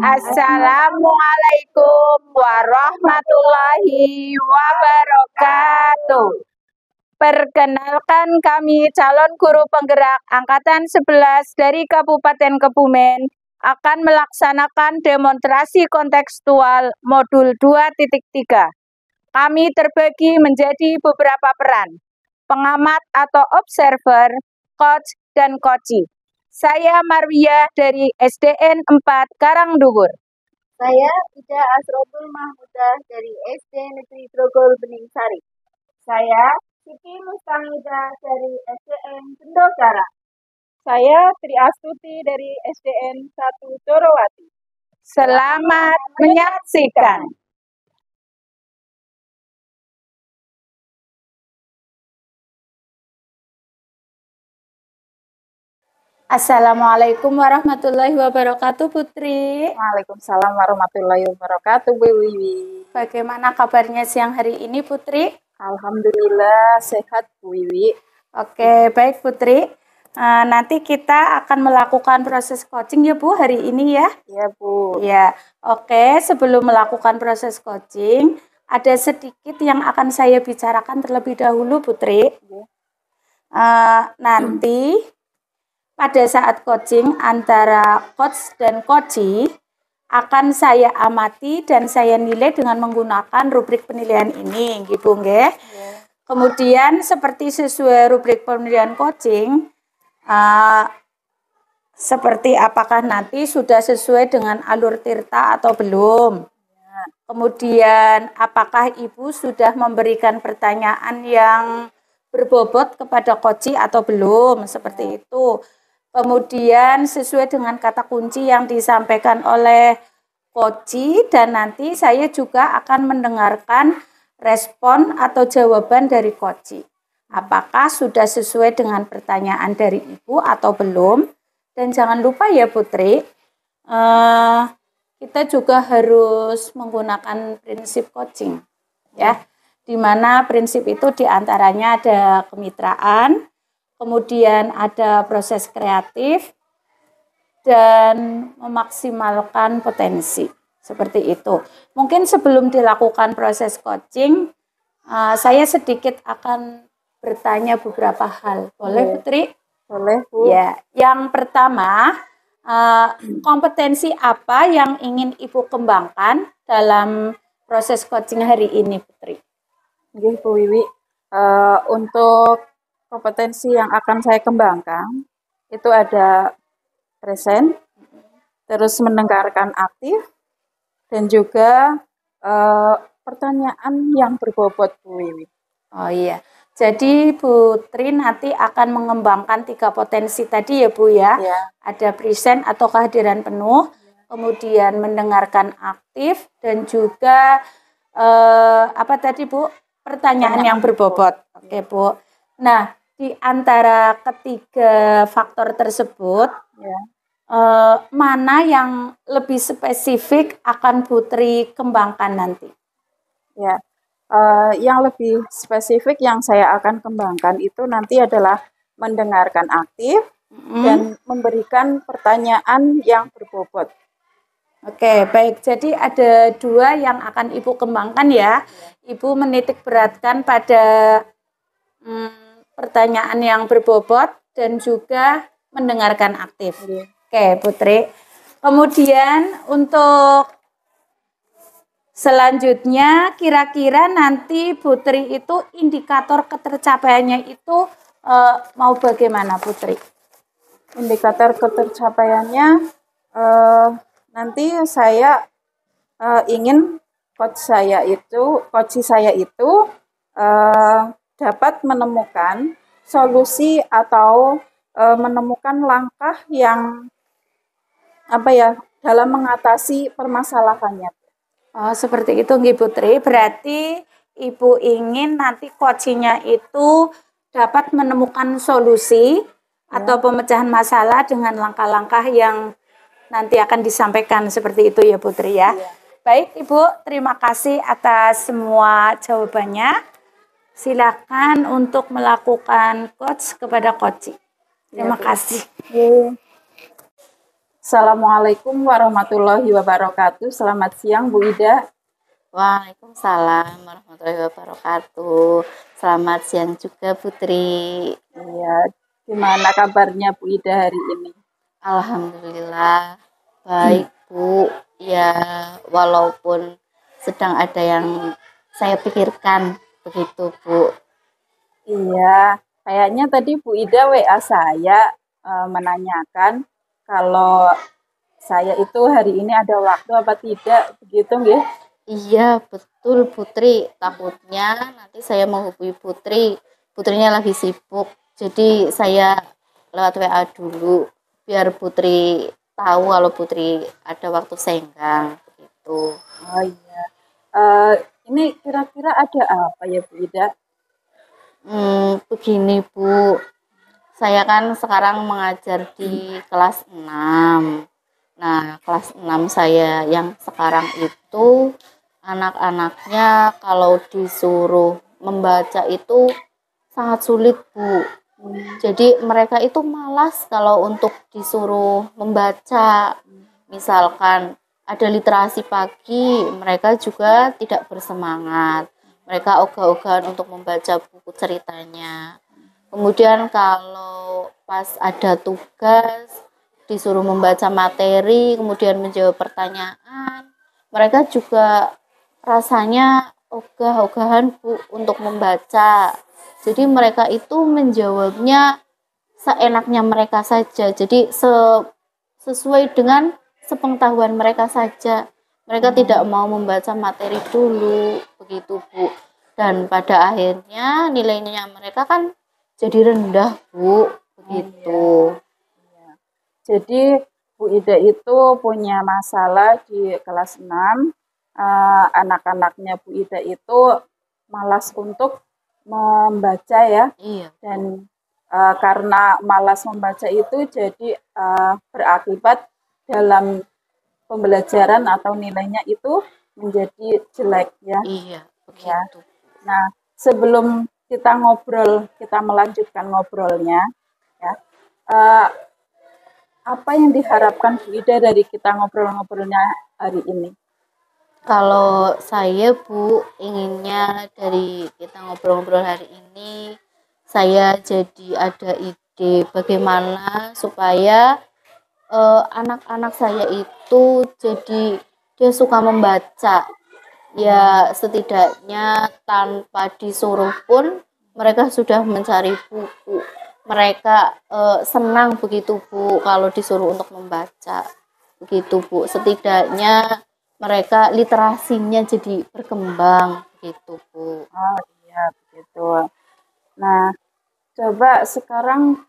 Assalamualaikum warahmatullahi wabarakatuh. Perkenalkan, kami calon guru penggerak Angkatan 11 dari Kabupaten Kebumen akan melaksanakan demonstrasi kontekstual modul 2.3. Kami terbagi menjadi beberapa peran: pengamat atau observer, coach, dan koci. Saya Marwiyah dari SDN 4 Karangduwur. Saya Ida Asrobul Mahmudah dari SD Negeri Grogol Beningsari. Saya Siti Mustangida dari SDN Bendokara. Saya Tri Astuti dari SDN 1 Dorowati. Selamat menyaksikan. Assalamualaikum warahmatullahi wabarakatuh, Putri. Waalaikumsalam warahmatullahi wabarakatuh, Bu Wiwi. Bagaimana kabarnya siang hari ini, Putri? Alhamdulillah sehat, Bu Wiwi. Oke, baik Putri. Nanti kita akan melakukan proses coaching ya Bu hari ini ya. Iya Bu. Ya, oke. Sebelum melakukan proses coaching, ada sedikit yang akan saya bicarakan terlebih dahulu, Putri. Nanti pada saat coaching antara coach dan coachee akan saya amati dan saya nilai dengan menggunakan rubrik penilaian ini, gitu nggih. Kemudian seperti sesuai rubrik penilaian coaching, seperti apakah nanti sudah sesuai dengan alur tirta atau belum. Kemudian apakah Ibu sudah memberikan pertanyaan yang berbobot kepada coachee atau belum, seperti itu. Kemudian sesuai dengan kata kunci yang disampaikan oleh coachee, dan nanti saya juga akan mendengarkan respon atau jawaban dari coachee. Apakah sudah sesuai dengan pertanyaan dari Ibu atau belum? Dan jangan lupa ya Putri, kita juga harus menggunakan prinsip coaching, ya. Di mana prinsip itu diantaranya ada kemitraan, kemudian ada proses kreatif, dan memaksimalkan potensi. Seperti itu. Mungkin sebelum dilakukan proses coaching, saya sedikit akan bertanya beberapa hal. Boleh Putri? Boleh Bu. Ya, yang pertama, kompetensi apa yang ingin Ibu kembangkan dalam proses coaching hari ini, Putri? Oke Bu Wiwi. Untuk kompetensi yang akan saya kembangkan itu ada present, terus mendengarkan aktif, dan juga pertanyaan yang berbobot Bu Wiwi. Oh iya, jadi Putri nanti akan mengembangkan 3 potensi tadi ya Bu ya. Ada present atau kehadiran penuh, kemudian mendengarkan aktif, dan juga apa tadi Bu? Pertanyaan yang berbobot. Oke Bu. Nah, di antara ketiga faktor tersebut, mana yang lebih spesifik akan Putri kembangkan nanti? Ya, yang lebih spesifik yang saya akan kembangkan itu nanti adalah mendengarkan aktif dan memberikan pertanyaan yang berbobot. Oke, baik. Jadi ada 2 yang akan Ibu kembangkan ya. Ibu menitik beratkan pada pertanyaan yang berbobot dan juga mendengarkan aktif. Oke, Putri. Kemudian untuk selanjutnya, kira-kira nanti Putri itu indikator ketercapaiannya itu mau bagaimana, Putri? Indikator ketercapaiannya nanti saya ingin coach saya itu dapat menemukan solusi atau menemukan langkah yang dalam mengatasi permasalahannya. Oh, seperti itu nggih Putri. Berarti Ibu ingin nanti coaching-nya itu dapat menemukan solusi atau pemecahan masalah dengan langkah-langkah yang nanti akan disampaikan, seperti itu ya Putri ya. Baik Ibu, terima kasih atas semua jawabannya. Silakan untuk melakukan coach kepada coachee. Terima kasih. Assalamualaikum warahmatullahi wabarakatuh. Selamat siang, Bu Ida. Waalaikumsalam warahmatullahi wabarakatuh. Selamat siang juga Putri. Iya, gimana kabarnya Bu Ida hari ini? Alhamdulillah baik Bu. Ya walaupun sedang ada yang saya pikirkan begitu Bu. Iya, kayaknya tadi Bu Ida WA saya menanyakan kalau saya itu hari ini ada waktu apa tidak, begitu nggih? Iya betul Putri. Takutnya nanti saya menghubungi Putri. Putrinya lagi sibuk. Jadi saya lewat WA dulu biar Putri tahu kalau Putri ada waktu senggang begitu. Oh iya. Eh, ini kira-kira ada apa ya Bu Ida? Begini Bu, saya kan sekarang mengajar di kelas 6. Nah, kelas 6 saya yang sekarang itu anak-anaknya kalau disuruh membaca itu sangat sulit Bu. Jadi mereka itu malas kalau untuk disuruh membaca. Misalkan ada literasi pagi, mereka juga tidak bersemangat. Mereka ogah-ogahan untuk membaca buku ceritanya. Kemudian kalau pas ada tugas, disuruh membaca materi, kemudian menjawab pertanyaan, mereka juga rasanya ogah-ogahan Bu untuk membaca. Jadi mereka itu menjawabnya seenaknya mereka saja. Jadi sesuai dengan sepengetahuan mereka saja. Mereka tidak mau membaca materi dulu, begitu Bu. Dan pada akhirnya nilainya mereka kan jadi rendah Bu, begitu. Jadi Bu Ida itu punya masalah di kelas 6. Anak-anaknya Bu Ida itu malas untuk membaca ya. Iya. Dan karena malas membaca itu jadi berakibat dalam pembelajaran atau nilainya itu menjadi jelek ya. Iya, begitu. Nah, sebelum kita melanjutkan ngobrolnya, ya, apa yang diharapkan Bu Ida dari kita ngobrol-ngobrolnya hari ini? Kalau saya Bu, inginnya dari kita ngobrol-ngobrol hari ini, saya jadi ada ide bagaimana supaya anak-anak saya itu jadi dia suka membaca. Ya setidaknya tanpa disuruh pun mereka sudah mencari buku. Mereka senang begitu Bu kalau disuruh untuk membaca. Begitu Bu. Setidaknya mereka literasinya jadi berkembang begitu Bu. Oh iya begitu. Nah, coba sekarang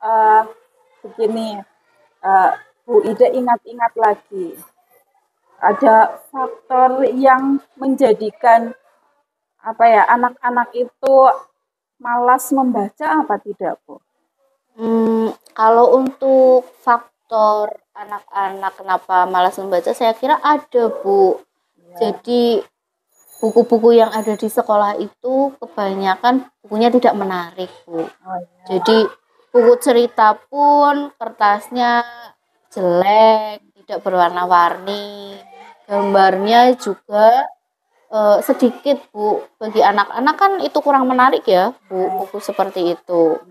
begini, Bu Ida ingat-ingat lagi, ada faktor yang menjadikan anak-anak itu malas membaca apa tidak, Bu? Kalau untuk faktor anak-anak kenapa malas membaca, saya kira ada Bu. Jadi buku-buku yang ada di sekolah itu kebanyakan bukunya tidak menarik Bu. Jadi buku cerita pun kertasnya jelek, tidak berwarna-warni, gambarnya juga sedikit Bu. Bagi anak-anak kan itu kurang menarik ya Bu, buku seperti itu.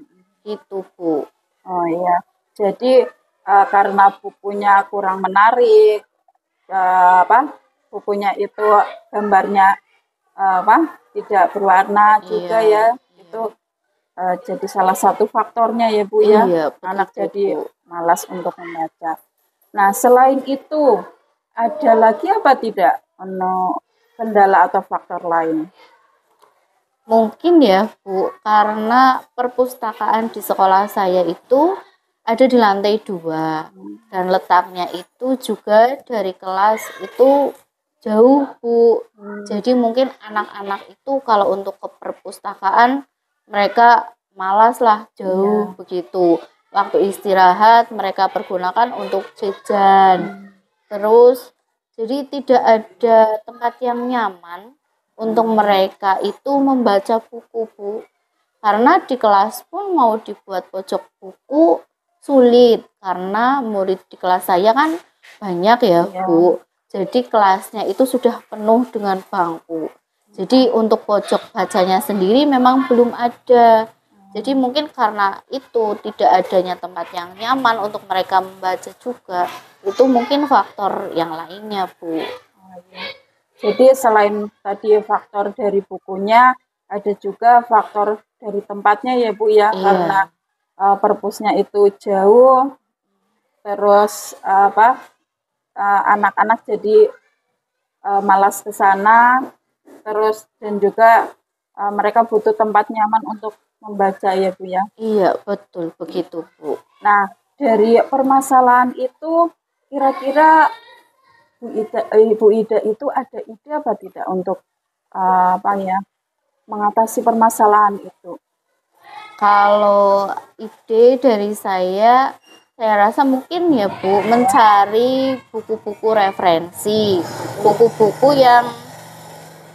Itu Bu. Oh iya, jadi karena bukunya kurang menarik, bukunya itu gambarnya tidak berwarna juga ya, itu jadi salah satu faktornya ya Bu ya, Iya, anak begitu, jadi Bu. malas untuk membaca. Nah selain itu ada lagi apa tidak kendala atau faktor lain? Mungkin ya Bu, karena perpustakaan di sekolah saya itu ada di lantai 2 dan letaknya itu juga dari kelas itu jauh Bu. Jadi mungkin anak-anak itu kalau untuk ke perpustakaan mereka malas lah jauh begitu. Waktu istirahat mereka pergunakan untuk jajan. Terus jadi tidak ada tempat yang nyaman untuk mereka itu membaca buku Bu. Karena di kelas pun mau dibuat pojok buku sulit karena murid di kelas saya kan banyak ya Iya. Bu. Jadi kelasnya itu sudah penuh dengan bangku. Jadi untuk pojok bacanya sendiri memang belum ada. Jadi mungkin karena itu tidak adanya tempat yang nyaman untuk mereka membaca juga. Itu mungkin faktor yang lainnya Bu. Jadi selain tadi faktor dari bukunya, ada juga faktor dari tempatnya ya Bu ya, Iya. karena perpusnya itu jauh, terus anak-anak jadi malas ke sana, terus dan juga mereka butuh tempat nyaman untuk membaca ya Bu ya. Iya, betul begitu Bu. Nah, dari permasalahan itu kira-kira Ibu Ida itu ada ide apa tidak untuk mengatasi permasalahan itu? Kalau ide dari saya rasa mungkin ya Bu, mencari buku-buku referensi, buku-buku yang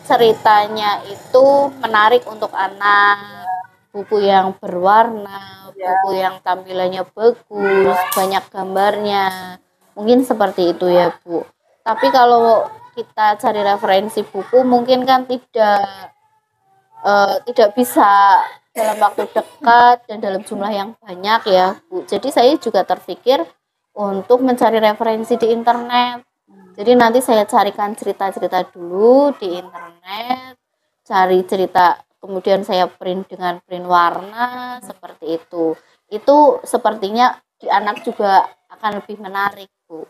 ceritanya itu menarik untuk anak, buku yang berwarna, buku yang tampilannya bagus, banyak gambarnya, mungkin seperti itu ya Bu. Tapi kalau kita cari referensi buku mungkin kan tidak bisa dalam waktu dekat dan dalam jumlah yang banyak ya Bu. Jadi saya juga terpikir untuk mencari referensi di internet. Jadi nanti saya carikan cerita-cerita dulu di internet, cari cerita, kemudian saya print dengan print warna seperti itu. Itu sepertinya di anak juga akan lebih menarik Bu.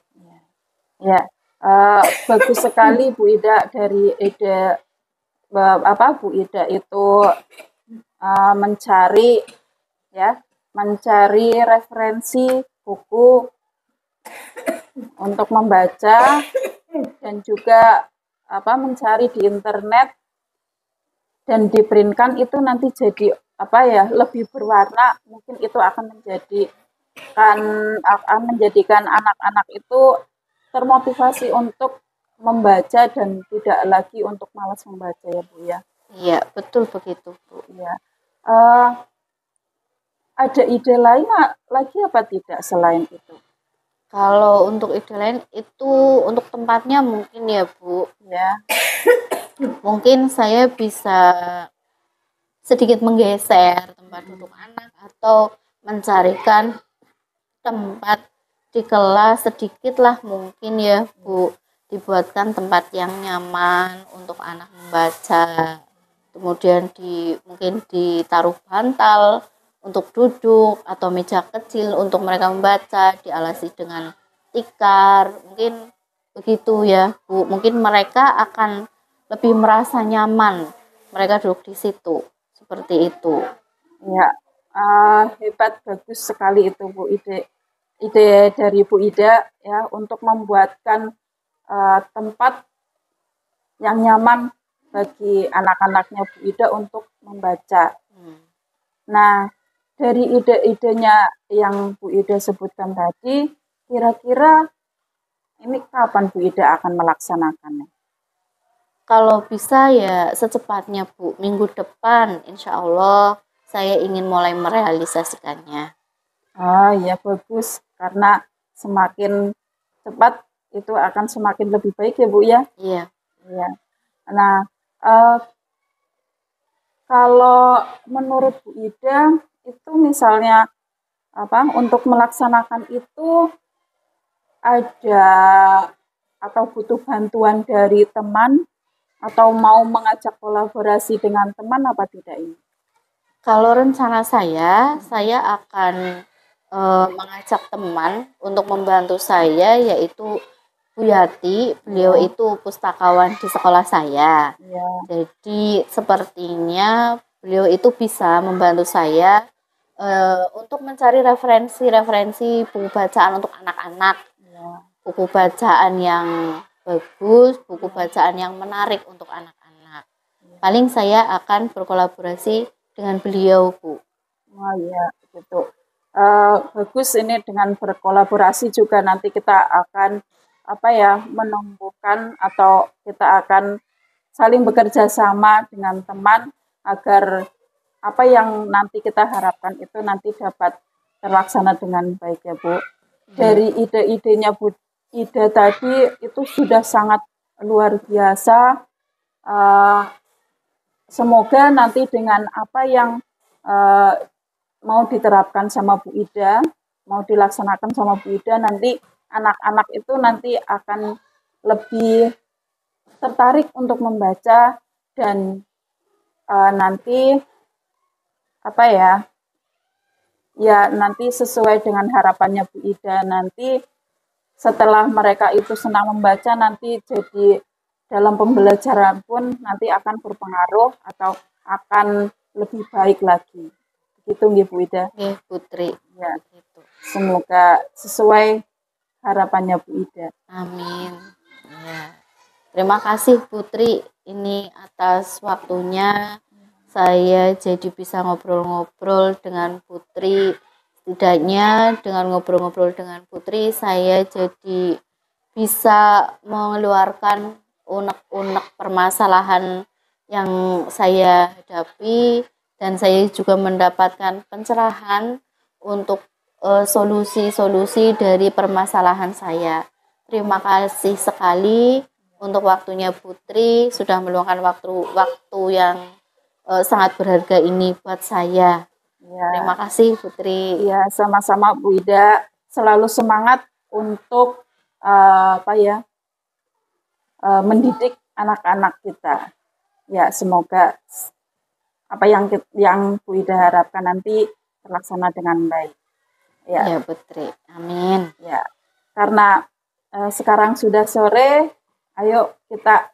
Ya, bagus sekali Bu Ida dari ide Bu Ida itu mencari referensi buku untuk membaca dan juga mencari di internet dan diprintkan itu nanti jadi lebih berwarna, mungkin itu akan menjadikan anak-anak itu termotivasi untuk membaca dan tidak lagi untuk malas membaca ya Bu ya. Iya, betul begitu Bu. Ya. Ada ide lain lagi apa tidak selain itu? Kalau untuk ide lain itu untuk tempatnya mungkin ya Bu. Ya. Mungkin saya bisa sedikit menggeser tempat duduk anak atau mencarikan tempat di kelas sedikit lah mungkin ya Bu, dibuatkan tempat yang nyaman untuk anak membaca, kemudian mungkin ditaruh bantal untuk duduk atau meja kecil untuk mereka membaca, dialasi dengan tikar, mungkin begitu ya Bu. Mungkin mereka akan lebih merasa nyaman mereka duduk di situ, seperti itu. Ya, hebat, bagus sekali itu Bu, ide dari Bu Ida ya untuk membuatkan tempat yang nyaman bagi anak-anaknya Bu Ida untuk membaca. Nah, dari ide-idenya yang Bu Ida sebutkan tadi, kira-kira ini kapan Bu Ida akan melaksanakannya? Kalau bisa ya secepatnya Bu, minggu depan insya Allah saya ingin mulai merealisasikannya. Ya bagus, karena semakin cepat itu akan semakin lebih baik ya Bu ya? Iya. Iya. Nah, kalau menurut Bu Ida itu misalnya untuk melaksanakan itu ada atau butuh bantuan dari teman atau mau mengajak kolaborasi dengan teman apa tidak ini? Kalau rencana saya akan mengajak teman untuk membantu saya, yaitu Bu Yati. Beliau itu pustakawan di sekolah saya. Ya. Jadi sepertinya beliau itu bisa membantu saya untuk mencari referensi buku bacaan untuk anak-anak, buku bacaan yang bagus, buku bacaan yang menarik untuk anak-anak. Paling saya akan berkolaborasi dengan beliau Bu. Oh iya, gitu. Bagus ini dengan berkolaborasi juga nanti kita akan menumbuhkan atau kita akan saling bekerja sama dengan teman agar apa yang nanti kita harapkan itu nanti dapat terlaksana dengan baik ya Bu. Dari ide-idenya Bu ide tadi itu sudah sangat luar biasa. Semoga nanti dengan apa yang mau diterapkan sama Bu Ida, mau dilaksanakan sama Bu Ida, nanti anak-anak itu nanti akan lebih tertarik untuk membaca dan nanti apa ya nanti sesuai dengan harapannya Bu Ida, nanti setelah mereka itu senang membaca, nanti jadi dalam pembelajaran pun nanti akan berpengaruh atau akan lebih baik lagi. Begitu nggih Bu Ida? Nggih, Putri. Ya, Begitu. semoga sesuai harapannya Bu Ida. Amin. Ya. Terima kasih Putri ini atas waktunya. Saya jadi bisa ngobrol-ngobrol dengan Putri. Setidaknya dengan ngobrol-ngobrol dengan Putri, saya jadi bisa mengeluarkan unek-unek permasalahan yang saya hadapi, dan saya juga mendapatkan pencerahan untuk solusi-solusi dari permasalahan saya. Terima kasih sekali untuk waktunya Putri, sudah meluangkan waktu yang sangat berharga ini buat saya. Ya. Terima kasih Putri. Ya, sama-sama Bu Ida. Selalu semangat untuk mendidik anak-anak kita. Ya, semoga apa yang Bu Ida harapkan nanti terlaksana dengan baik. Ya, Putri. Amin. Ya, karena sekarang sudah sore, ayo kita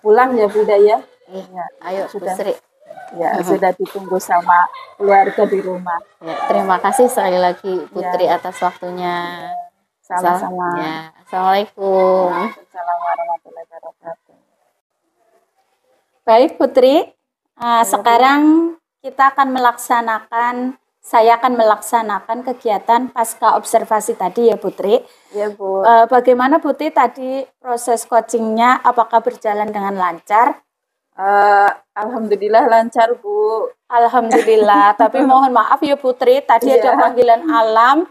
pulang ya Bu Ida ya. Ya, ayo sudah. Putri. Ya, sudah ditunggu sama keluarga di rumah. Ya, terima kasih sekali lagi Putri atas waktunya. Sama-sama. Ya, Assalamualaikum. Waalaikumsalam warahmatullahi wabarakatuh. Baik Putri, sekarang kita akan saya akan melaksanakan kegiatan pasca observasi tadi ya Putri. Ya Bu. Bagaimana Putri tadi proses coachingnya, apakah berjalan dengan lancar? Alhamdulillah lancar Bu. Alhamdulillah, tapi mohon maaf ya Putri, tadi ada panggilan alam,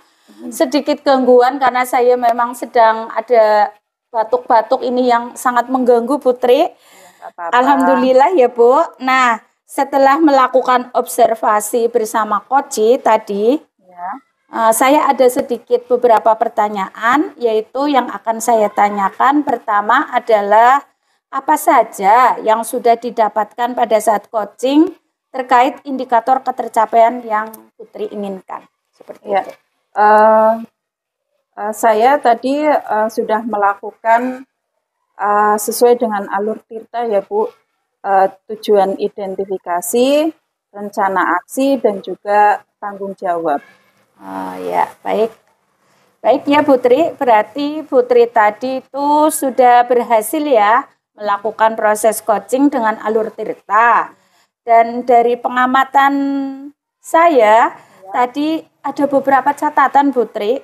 sedikit gangguan karena saya memang sedang ada batuk-batuk ini yang sangat mengganggu Putri. Alhamdulillah ya Bu. Nah, setelah melakukan observasi bersama Koci tadi, saya ada sedikit beberapa pertanyaan, yaitu yang akan saya tanyakan. Pertama adalah apa saja yang sudah didapatkan pada saat coaching terkait indikator ketercapaian yang Putri inginkan. Seperti itu. Saya tadi sudah melakukan sesuai dengan alur Tirta ya Bu, tujuan identifikasi, rencana aksi, dan juga tanggung jawab. Ya, baik. Baik ya Putri, berarti Putri tadi itu sudah berhasil ya melakukan proses coaching dengan alur Tirta. Dan dari pengamatan saya, tadi ada beberapa catatan Putri.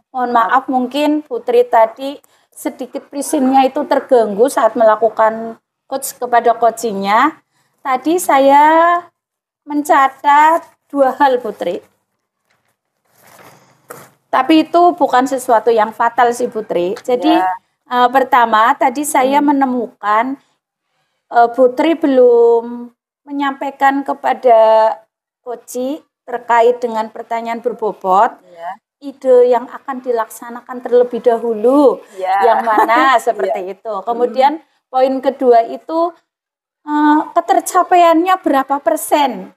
Mohon maaf mungkin Putri tadi sedikit prisinnya itu terganggu saat melakukan coach kepada coachingnya. Tadi saya mencatat 2 hal Putri. Tapi itu bukan sesuatu yang fatal sih Putri. Jadi pertama tadi saya menemukan Putri belum menyampaikan kepada Koci terkait dengan pertanyaan berbobot ide yang akan dilaksanakan terlebih dahulu, yang mana seperti itu. Kemudian poin kedua itu ketercapaiannya berapa persen?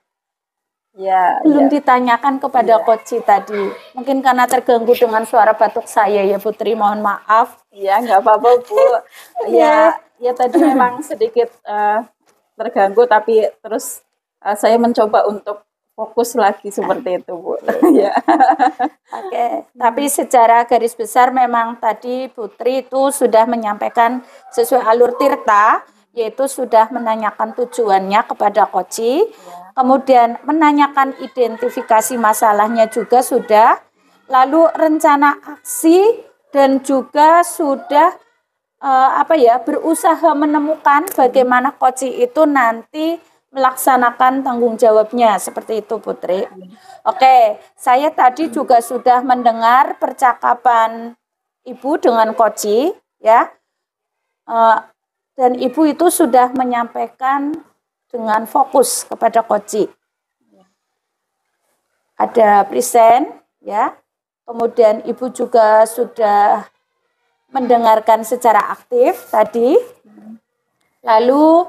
Belum ditanyakan kepada Koci tadi. Mungkin karena terganggu dengan suara batuk saya ya Putri, mohon maaf. Ya, nggak apa-apa Bu. Ya tadi memang sedikit terganggu, tapi terus saya mencoba untuk fokus lagi seperti itu Bu. Oke, tapi secara garis besar memang tadi Putri itu sudah menyampaikan sesuai alur Tirta, yaitu sudah menanyakan tujuannya kepada Koci, kemudian menanyakan identifikasi masalahnya juga sudah, lalu rencana aksi, dan juga sudah berusaha menemukan bagaimana Koci itu nanti melaksanakan tanggung jawabnya, seperti itu Putri. Oke, saya tadi juga sudah mendengar percakapan Ibu dengan Koci ya. Dan Ibu itu sudah menyampaikan dengan fokus kepada Koci. Ada present ya. Kemudian Ibu juga sudah mendengarkan secara aktif tadi. Lalu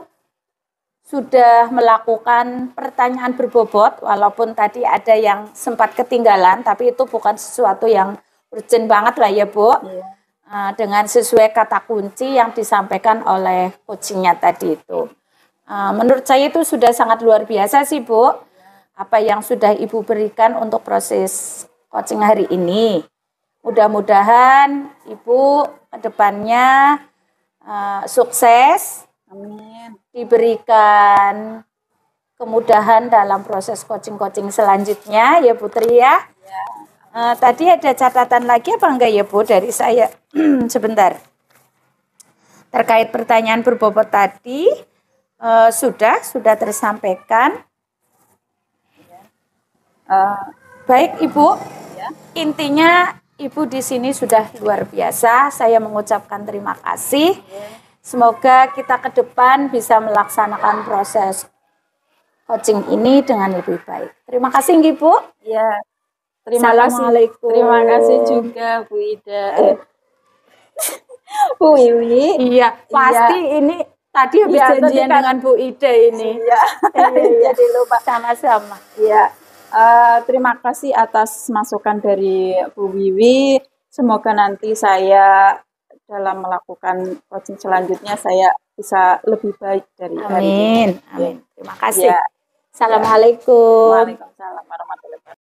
sudah melakukan pertanyaan berbobot, walaupun tadi ada yang sempat ketinggalan, tapi itu bukan sesuatu yang urgent banget lah ya Bu. Dengan sesuai kata kunci yang disampaikan oleh coachingnya tadi itu. Menurut saya itu sudah sangat luar biasa sih Bu, apa yang sudah Ibu berikan untuk proses coaching hari ini. Mudah-mudahan Ibu ke depannya sukses. Amin. Diberikan kemudahan dalam proses coaching-coaching selanjutnya ya Putri ya. Tadi ada catatan lagi apa enggak ya Bu dari saya? Sebentar. Terkait pertanyaan berbobot tadi sudah tersampaikan. Baik Ibu, intinya Ibu di sini sudah luar biasa. Saya mengucapkan terima kasih. Semoga kita ke depan bisa melaksanakan proses coaching ini dengan lebih baik. Terima kasih Bu. Ya. Terima kasih juga Bu Ida. Bu Wiwi. Iya, pasti ini tadi habis janjian dengan Bu Ida ini. Iya. Jadi lupa sama-sama. Iya. Terima kasih atas masukan dari Bu Wiwi. Semoga nanti saya dalam melakukan coaching selanjutnya saya bisa lebih baik dari hari ini. Amin. Terima kasih. Ya. Assalamualaikum. Waalaikumsalam warahmatullahi wabarakatuh.